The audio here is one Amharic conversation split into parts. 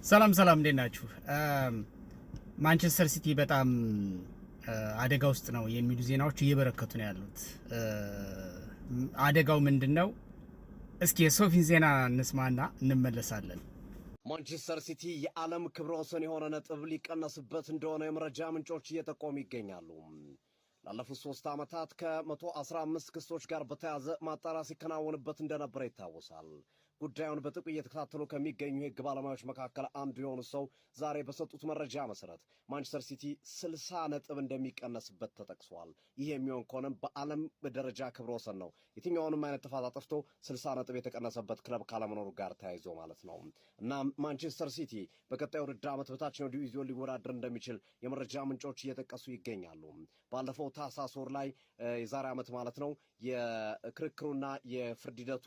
ሰላም እንዴት ናችሁ? ማንቸስተር ሲቲ በጣም አደጋ ውስጥ ነው የሚሉ ዜናዎች እየበረከቱ ነው ያሉት። አደጋው ምንድነው? እስኪ የሶፊን ዜና እንስማና እንመለሳለን። ማንቸስተር ሲቲ የዓለም ክብረ ወሰን የሆነ ነጥብ ሊቀነስበት እንደሆነ የመረጃ ምንጮች እየጠቆሙ ይገኛሉ። ላለፉት 3 ዓመታት ከ115 ክሶች ጋር በተያዘ ማጣሪያ ሲከናወንበት እንደነበረ ይታወሳል። ጉዳዩን በጥብቅ እየተከታተሉ ከሚገኙ የሕግ ባለሙያዎች መካከል አንዱ የሆኑ ሰው ዛሬ በሰጡት መረጃ መሰረት ማንቸስተር ሲቲ 60 ነጥብ እንደሚቀነስበት ተጠቅሷል። ይህ የሚሆን ከሆነም በዓለም ደረጃ ክብረ ወሰን ነው። የትኛውንም አይነት ጥፋት አጥፍቶ 60 ነጥብ የተቀነሰበት ክለብ ካለመኖሩ ጋር ተያይዞ ማለት ነው። እና ማንቸስተር ሲቲ በቀጣዩ ውድድር ዓመት በታችኛው ዲቪዚዮን ሊወዳደር እንደሚችል የመረጃ ምንጮች እየጠቀሱ ይገኛሉ። ባለፈው ታህሳስ ወር ላይ የዛሬ ዓመት ማለት ነው የክርክሩና የፍርድ ሂደቱ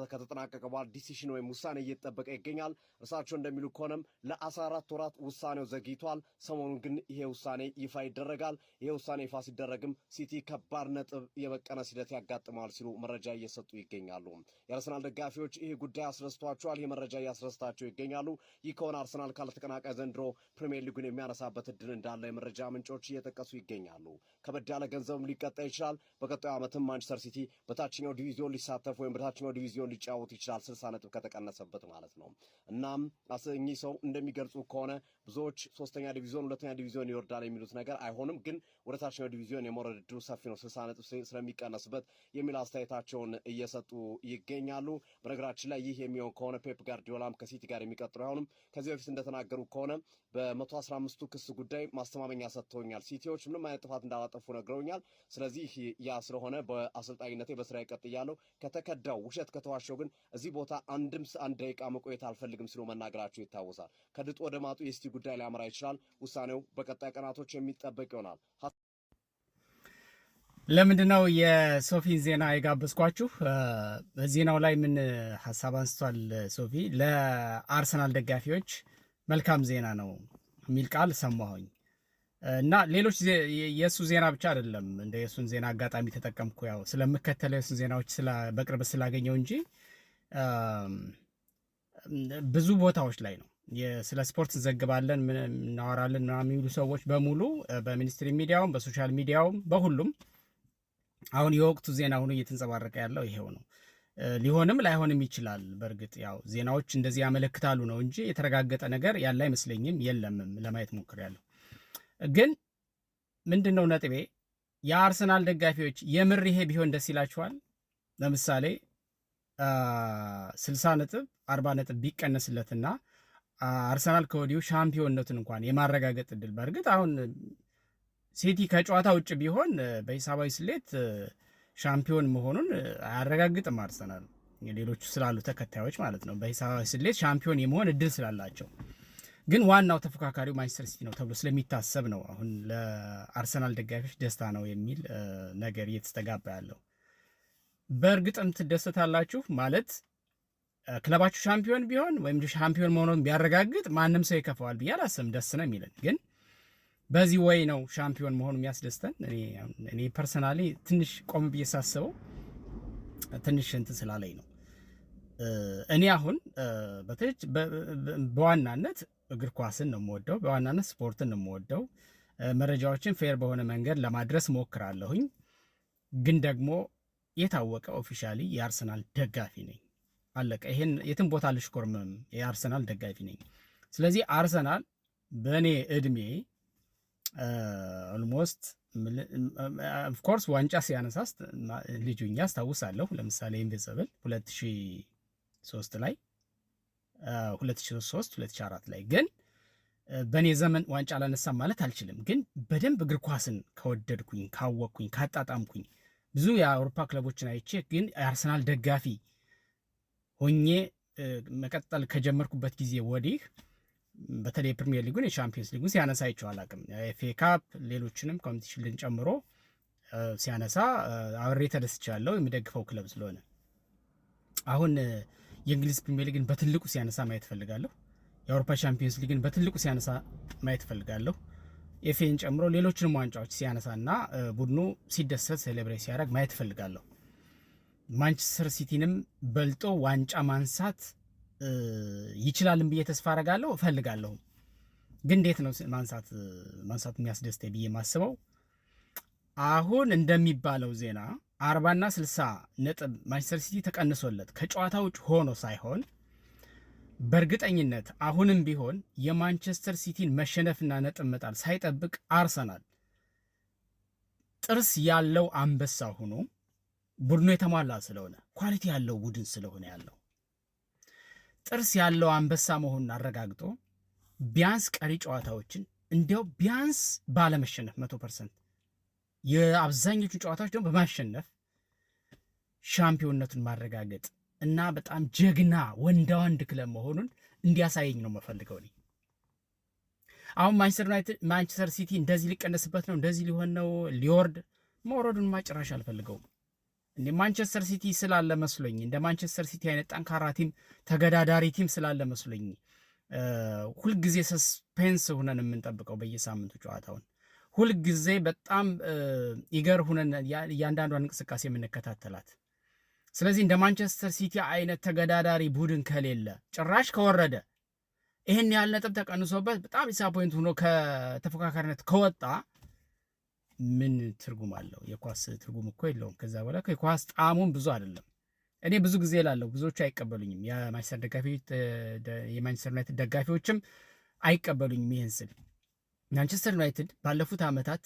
ከተጠናቀቀ በኋላ ዲሲሽን ወይም ውሳኔ እየተጠበቀ ይገኛል። እርሳቸው እንደሚሉ ከሆነም ለ14 ወራት ውሳኔው ዘግይቷል። ሰሞኑን ግን ይሄ ውሳኔ ይፋ ይደረጋል። ይሄ ውሳኔ ይፋ ሲደረግም ሲቲ ከባድ ነጥብ የመቀነስ ሂደት ያጋጥመዋል ሲሉ መረጃ እየሰጡ ይገኛሉ። የአርሰናል ደጋፊዎች ይህ ጉዳይ አስረስቷቸዋል። ይህ መረጃ እያስረስታቸው ይገኛሉ። ይህ ከሆነ አርሰናል ካለተቀናቃይ ዘንድሮ ፕሪሚየር ሊጉን የሚያነሳበት እድል እንዳለ የመረጃ ምንጮች እየጠቀሱ ይገኛሉ። ከበድ ያለ ገንዘብም ሊቀጣ ይችላል። በቀጣዩ ዓመትም ማንቸስተር ሲቲ በታችኛው ዲቪዚዮን ሊሳተፍ ወይም በታችኛው ዲቪዚዮን ሊጫወት ይችላል 60 ነጥብ ከተቀነሰበት ማለት ነው። እናም እኚህ ሰው እንደሚገልጹ ከሆነ ብዙዎች 3ኛ ዲቪዚዮን 2ኛ ዲቪዚዮን ይወርዳል የሚሉት ነገር አይሆንም፣ ግን ወደ ታችኛው ዲቪዚዮን የመውረድ ዕድሉ ሰፊ ነው 60 ነጥብ ስለሚቀነስበት የሚል አስተያየታቸውን እየሰጡ ይገኛሉ። በነገራችን ላይ ይህ የሚሆን ከሆነ ፔፕ ጋርዲዮላም ከሲቲ ጋር የሚቀጥሉ አይሆንም። ከዚህ በፊት እንደተናገሩ ከሆነ በ115ቱ ክስ ጉዳይ ማስተማመኛ ሰጥተውኛል፣ ሲቲዎች ምንም አይነት ጥፋት እንዳላጠፉ ነግረውኛል። ስለዚህ ያ ስለሆነ በአሰልጣኝነቴ በስራ ይቀጥያለሁ፣ ከተከዳው ውሸት ከተዋሸው ግን እዚህ ቦታ አንድ ደቂቃ መቆየት አልፈልግም ሲሉ መናገራቸው ይታወሳል። ከድጡ ወደ ማጡ የሲቲ ጉዳይ ሊያመራ ይችላል። ውሳኔው በቀጣይ ቀናቶች የሚጠበቅ ይሆናል። ለምንድነው የሶፊን ዜና የጋበዝኳችሁ? በዜናው ላይ ምን ሀሳብ አንስቷል ሶፊ? ለአርሰናል ደጋፊዎች መልካም ዜና ነው የሚል ቃል ሰማሁኝ እና ሌሎች የእሱ ዜና ብቻ አይደለም። እንደ የእሱን ዜና አጋጣሚ ተጠቀምኩ፣ ያው ስለምከተለው የእሱን ዜናዎች በቅርብ ስላገኘው እንጂ ብዙ ቦታዎች ላይ ነው ስለ ስፖርት እንዘግባለን እናወራለን ምናምን የሚሉ ሰዎች በሙሉ በሚኒስትሪ ሚዲያውም በሶሻል ሚዲያውም በሁሉም አሁን የወቅቱ ዜና ሆኖ እየተንጸባረቀ ያለው ይሄው ነው። ሊሆንም ላይሆንም ይችላል። በእርግጥ ያው ዜናዎች እንደዚህ ያመለክታሉ ነው እንጂ የተረጋገጠ ነገር ያለ አይመስለኝም። የለምም ለማየት ሞክሬያለሁ። ግን ምንድነው ነጥቤ፣ የአርሰናል ደጋፊዎች የምር ይሄ ቢሆን ደስ ይላችኋል? ለምሳሌ 60 ነጥብ 40 ነጥብ ቢቀነስለትና አርሰናል ከወዲሁ ሻምፒዮንነቱን እንኳን የማረጋገጥ እድል፣ በእርግጥ አሁን ሲቲ ከጨዋታ ውጭ ቢሆን በሂሳባዊ ስሌት ሻምፒዮን መሆኑን አያረጋግጥም። አርሰናል ሌሎቹ ስላሉ ተከታዮች ማለት ነው በሂሳባዊ ስሌት ሻምፒዮን የመሆን እድል ስላላቸው፣ ግን ዋናው ተፎካካሪው ማንቸስተር ሲቲ ነው ተብሎ ስለሚታሰብ ነው አሁን ለአርሰናል ደጋፊዎች ደስታ ነው የሚል ነገር እየተስተጋባ ያለው። በእርግጥም ትደሰታላችሁ ማለት ክለባችሁ ሻምፒዮን ቢሆን ወይም ሻምፒዮን መሆኑን ቢያረጋግጥ ማንም ሰው ይከፋዋል ብዬ አላስብም። ደስ ነው የሚለን፣ ግን በዚህ ወይ ነው ሻምፒዮን መሆኑ የሚያስደስተን። እኔ ፐርሰናሊ ትንሽ ቆም ብዬ ሳስበው ትንሽ እንትን ስላለኝ ነው። እኔ አሁን በዋናነት እግር ኳስን ነው የምወደው፣ በዋናነት ስፖርትን ነው የምወደው። መረጃዎችን ፌር በሆነ መንገድ ለማድረስ ሞክራለሁኝ። ግን ደግሞ የታወቀ ኦፊሻሊ የአርሰናል ደጋፊ ነኝ። አለቀ። ይሄን የትም ቦታ ልሽኮርምም የአርሰናል ደጋፊ ነኝ። ስለዚህ አርሰናል በእኔ እድሜ ኦልሞስት ኦፍኮርስ ዋንጫ ሲያነሳስ ልጁኛ አስታውሳለሁ። ለምሳሌ ኢንቪንሲብል 2003 ላይ 2003 2004 ላይ ግን በእኔ ዘመን ዋንጫ አላነሳም ማለት አልችልም። ግን በደንብ እግር ኳስን ከወደድኩኝ ካወቅኩኝ ካጣጣምኩኝ ብዙ የአውሮፓ ክለቦችን አይቼ ግን የአርሰናል ደጋፊ ሆኜ መቀጠል ከጀመርኩበት ጊዜ ወዲህ በተለይ ፕሪሚየር ሊጉን የቻምፒየንስ ሊጉን ሲያነሳ አይቼው አላውቅም። ኤፍኤ ካፕ ሌሎችንም ኮሚኒቲ ሺልድን ጨምሮ ሲያነሳ አብሬ ተደስቻለሁ፣ የሚደግፈው ክለብ ስለሆነ። አሁን የእንግሊዝ ፕሪሚየር ሊግን በትልቁ ሲያነሳ ማየት ፈልጋለሁ። የአውሮፓ ቻምፒየንስ ሊግን በትልቁ ሲያነሳ ማየት ፈልጋለሁ። ኤፍኤን ጨምሮ ሌሎችንም ዋንጫዎች ሲያነሳና ቡድኑ ሲደሰት ሴሌብሬት ሲያደርግ ማየት ፈልጋለሁ። ማንቸስተር ሲቲንም በልጦ ዋንጫ ማንሳት ይችላልን ብዬ ተስፋ አረጋለሁ እፈልጋለሁ። ግን እንዴት ነው ማንሳት የሚያስደስተኝ ብዬ ማስበው አሁን እንደሚባለው ዜና 40 እና 60 ነጥብ ማንቸስተር ሲቲ ተቀንሶለት ከጨዋታ ውጭ ሆኖ ሳይሆን በእርግጠኝነት አሁንም ቢሆን የማንቸስተር ሲቲን መሸነፍና ነጥብ መጣል ሳይጠብቅ አርሰናል ጥርስ ያለው አንበሳ ሆኖ ቡድኑ የተሟላ ስለሆነ ኳሊቲ ያለው ቡድን ስለሆነ ያለው ጥርስ ያለው አንበሳ መሆኑን አረጋግጦ ቢያንስ ቀሪ ጨዋታዎችን እንዲያው ቢያንስ ባለመሸነፍ 100% የአብዛኞቹ ጨዋታዎች ደግሞ በማሸነፍ ሻምፒዮንነቱን ማረጋገጥ እና በጣም ጀግና ወንዳ ወንድ ክለብ መሆኑን እንዲያሳየኝ ነው የምፈልገው። እኔ አሁን ማንቸስተር ሲቲ እንደዚህ ሊቀነስበት ነው፣ እንደዚህ ሊሆን ነው፣ ሊወርድ መውረዱን ማጭራሽ አልፈልገውም። እንደ ማንቸስተር ሲቲ ስላለ መስሎኝ እንደ ማንቸስተር ሲቲ አይነት ጠንካራ ቲም ተገዳዳሪ ቲም ስላለ መስሎኝ ሁልጊዜ ሰስፔንስ ሁነን የምንጠብቀው በየሳምንቱ ጨዋታውን ሁልጊዜ በጣም ኢገር ሁነን እያንዳንዷን እንቅስቃሴ የምንከታተላት። ስለዚህ እንደ ማንቸስተር ሲቲ አይነት ተገዳዳሪ ቡድን ከሌለ ጭራሽ ከወረደ ይህን ያህል ነጥብ ተቀንሶበት በጣም ዲስአፖይንት ሆኖ ከተፎካካሪነት ከወጣ ምን ትርጉም አለው? የኳስ ትርጉም እኮ የለውም። ከዛ በኋላ የኳስ ጣዕሙም ብዙ አይደለም። እኔ ብዙ ጊዜ ላለሁ ብዙዎቹ አይቀበሉኝም። የማንቸስተር ዩናይትድ ደጋፊዎችም አይቀበሉኝም ይህን ስል። ማንቸስተር ዩናይትድ ባለፉት ዓመታት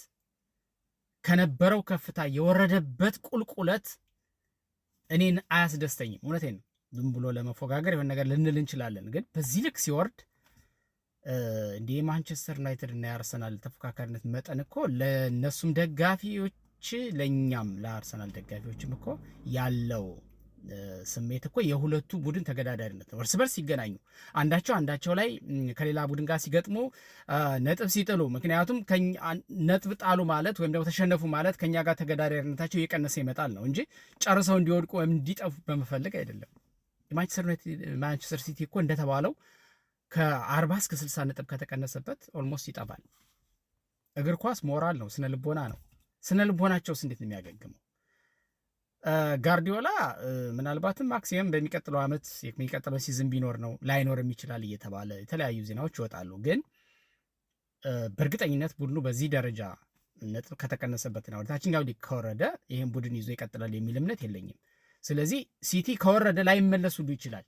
ከነበረው ከፍታ የወረደበት ቁልቁለት እኔን አያስደስተኝም። እውነቴን ነው። ዝም ብሎ ለመፎጋገር የሆነ ነገር ልንል እንችላለን፣ ግን በዚህ ልክ ሲወርድ እንደ የማንቸስተር ዩናይትድ እና የአርሰናል ተፎካካሪነት መጠን እኮ ለእነሱም ደጋፊዎች ለእኛም ለአርሰናል ደጋፊዎችም እኮ ያለው ስሜት እኮ የሁለቱ ቡድን ተገዳዳሪነት ነው። እርስ በርስ ሲገናኙ አንዳቸው ላይ ከሌላ ቡድን ጋር ሲገጥሙ ነጥብ ሲጥሉ፣ ምክንያቱም ነጥብ ጣሉ ማለት ወይም ደግሞ ተሸነፉ ማለት ከኛ ጋር ተገዳዳሪነታቸው እየቀነሰ ይመጣል ነው እንጂ ጨርሰው እንዲወድቁ ወይም እንዲጠፉ በመፈለግ አይደለም። ማንቸስተር ሲቲ እኮ እንደተባለው ከ40 እስከ 60 ነጥብ ከተቀነሰበት ኦልሞስት ይጠፋል። እግር ኳስ ሞራል ነው፣ ስነ ልቦና ነው። ስነ ልቦናቸውስ እንዴት ነው የሚያገግመው? ጋርዲዮላ ምናልባትም ማክሲመም በሚቀጥለው ዓመት የሚቀጥለው ሲዝን ቢኖር ነው ላይኖርም ይችላል እየተባለ የተለያዩ ዜናዎች ይወጣሉ። ግን በእርግጠኝነት ቡድኑ በዚህ ደረጃ ነጥብ ከተቀነሰበትና ወደ ታችኛው ሊግ ከወረደ ይህን ቡድን ይዞ ይቀጥላል የሚል እምነት የለኝም። ስለዚህ ሲቲ ከወረደ ላይመለስ ሁሉ ይችላል።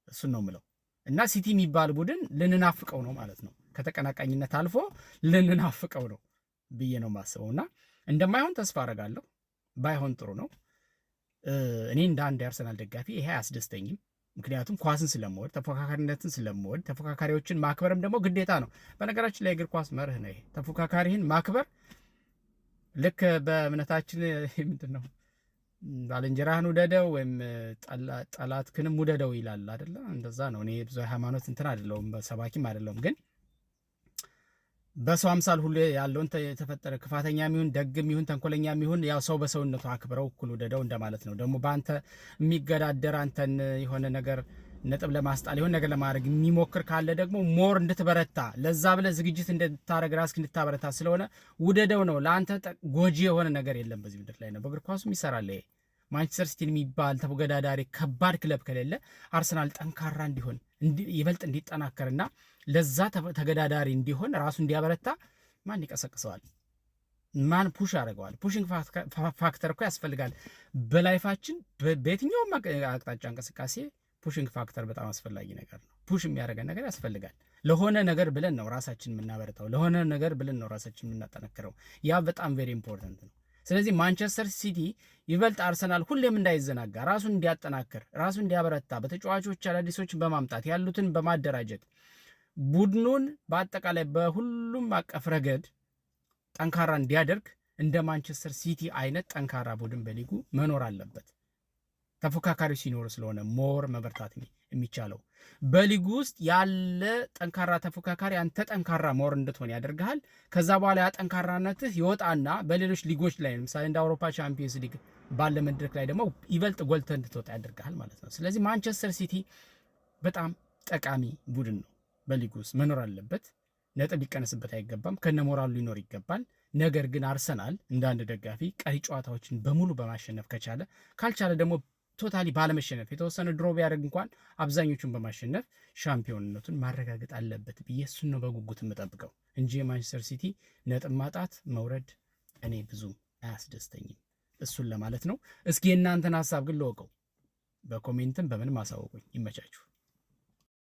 እሱን ነው ምለው እና ሲቲ የሚባል ቡድን ልንናፍቀው ነው ማለት ነው። ከተቀናቃኝነት አልፎ ልንናፍቀው ነው ብዬ ነው ማስበው እና እንደማይሆን ተስፋ አረጋለሁ። ባይሆን ጥሩ ነው። እኔ እንደ አንድ የአርሰናል ደጋፊ ይሄ አያስደስተኝም። ምክንያቱም ኳስን ስለምወድ፣ ተፎካካሪነትን ስለምወድ፣ ተፎካካሪዎችን ማክበርም ደግሞ ግዴታ ነው። በነገራችን ላይ እግር ኳስ መርህ ነው ይሄ። ተፎካካሪህን ማክበር ልክ በእምነታችን ምንድን ነው ባልንጀራህን ውደደው ወይም ጠላትህንም ውደደው ይላል አይደለ? እንደዛ ነው። እኔ ብዙ ሃይማኖት እንትን አይደለሁም፣ ሰባኪም አይደለሁም። ግን በሰው አምሳል ሁሉ ያለውን የተፈጠረ ክፋተኛ የሚሆን ደግም ይሁን ተንኮለኛ የሚሆን ያው ሰው በሰውነቱ አክብረው እኩል ውደደው እንደማለት ነው። ደግሞ በአንተ የሚገዳደር አንተን የሆነ ነገር ነጥብ ለማስጣል የሆነ ነገር ለማድረግ የሚሞክር ካለ ደግሞ ሞር እንድትበረታ ለዛ ብለህ ዝግጅት እንድታረግ ራስክ እንድታበረታ ስለሆነ ውደደው ነው። ለአንተ ጎጂ የሆነ ነገር የለም በዚህ ምድር ላይ ነው። በእግር ኳሱም ይሰራል ይሄ። ማንቸስተር ሲቲ የሚባል ተወዳዳሪ ከባድ ክለብ ከሌለ አርሰናል ጠንካራ እንዲሆን ይበልጥ እንዲጠናከርና ለዛ ተገዳዳሪ እንዲሆን ራሱ እንዲያበረታ ማን ይቀሰቅሰዋል? ማን ፑሽ ያደርገዋል? ፑሽንግ ፋክተር እኮ ያስፈልጋል በላይፋችን በየትኛውም አቅጣጫ እንቅስቃሴ ፑሽንግ ፋክተር በጣም አስፈላጊ ነገር ነው። ፑሽ የሚያደርገን ነገር ያስፈልጋል። ለሆነ ነገር ብለን ነው ራሳችን የምናበረታው፣ ለሆነ ነገር ብለን ነው ራሳችን የምናጠነክረው። ያ በጣም ቬሪ ኢምፖርታንት ነው። ስለዚህ ማንቸስተር ሲቲ ይበልጥ አርሰናል ሁሌም እንዳይዘናጋ ራሱን እንዲያጠናክር ራሱን እንዲያበረታ በተጫዋቾች አዳዲሶችን በማምጣት ያሉትን በማደራጀት ቡድኑን በአጠቃላይ በሁሉም አቀፍ ረገድ ጠንካራ እንዲያደርግ እንደ ማንቸስተር ሲቲ አይነት ጠንካራ ቡድን በሊጉ መኖር አለበት። ተፎካካሪ ሲኖር ስለሆነ ሞር መበርታት የሚቻለው በሊጉ ውስጥ ያለ ጠንካራ ተፎካካሪ አንተ ጠንካራ ሞር እንድትሆን ያደርግሃል። ከዛ በኋላ ያ ጠንካራነትህ ይወጣና በሌሎች ሊጎች ላይ ለምሳሌ እንደ አውሮፓ ቻምፒየንስ ሊግ ባለ መድረክ ላይ ደግሞ ይበልጥ ጎልተህ እንድትወጣ ያደርግሃል ማለት ነው። ስለዚህ ማንቸስተር ሲቲ በጣም ጠቃሚ ቡድን ነው። በሊጉ ውስጥ መኖር አለበት። ነጥብ ሊቀነስበት አይገባም። ከነ ሞራሉ ሊኖር ይገባል። ነገር ግን አርሰናል እንደ አንድ ደጋፊ ቀሪ ጨዋታዎችን በሙሉ በማሸነፍ ካልቻለ ደግሞ ቶታሊ ባለመሸነፍ የተወሰነ ድሮ ቢያደርግ እንኳን አብዛኞቹን በማሸነፍ ሻምፒዮንነቱን ማረጋገጥ አለበት ብዬ እሱን ነው በጉጉት የምጠብቀው እንጂ የማንቸስተር ሲቲ ነጥብ ማጣት መውረድ እኔ ብዙም አያስደስተኝም። እሱን ለማለት ነው። እስኪ የእናንተን ሀሳብ ግን ልወቀው፣ በኮሜንትም በምንም አሳውቁኝ። ይመቻችሁ።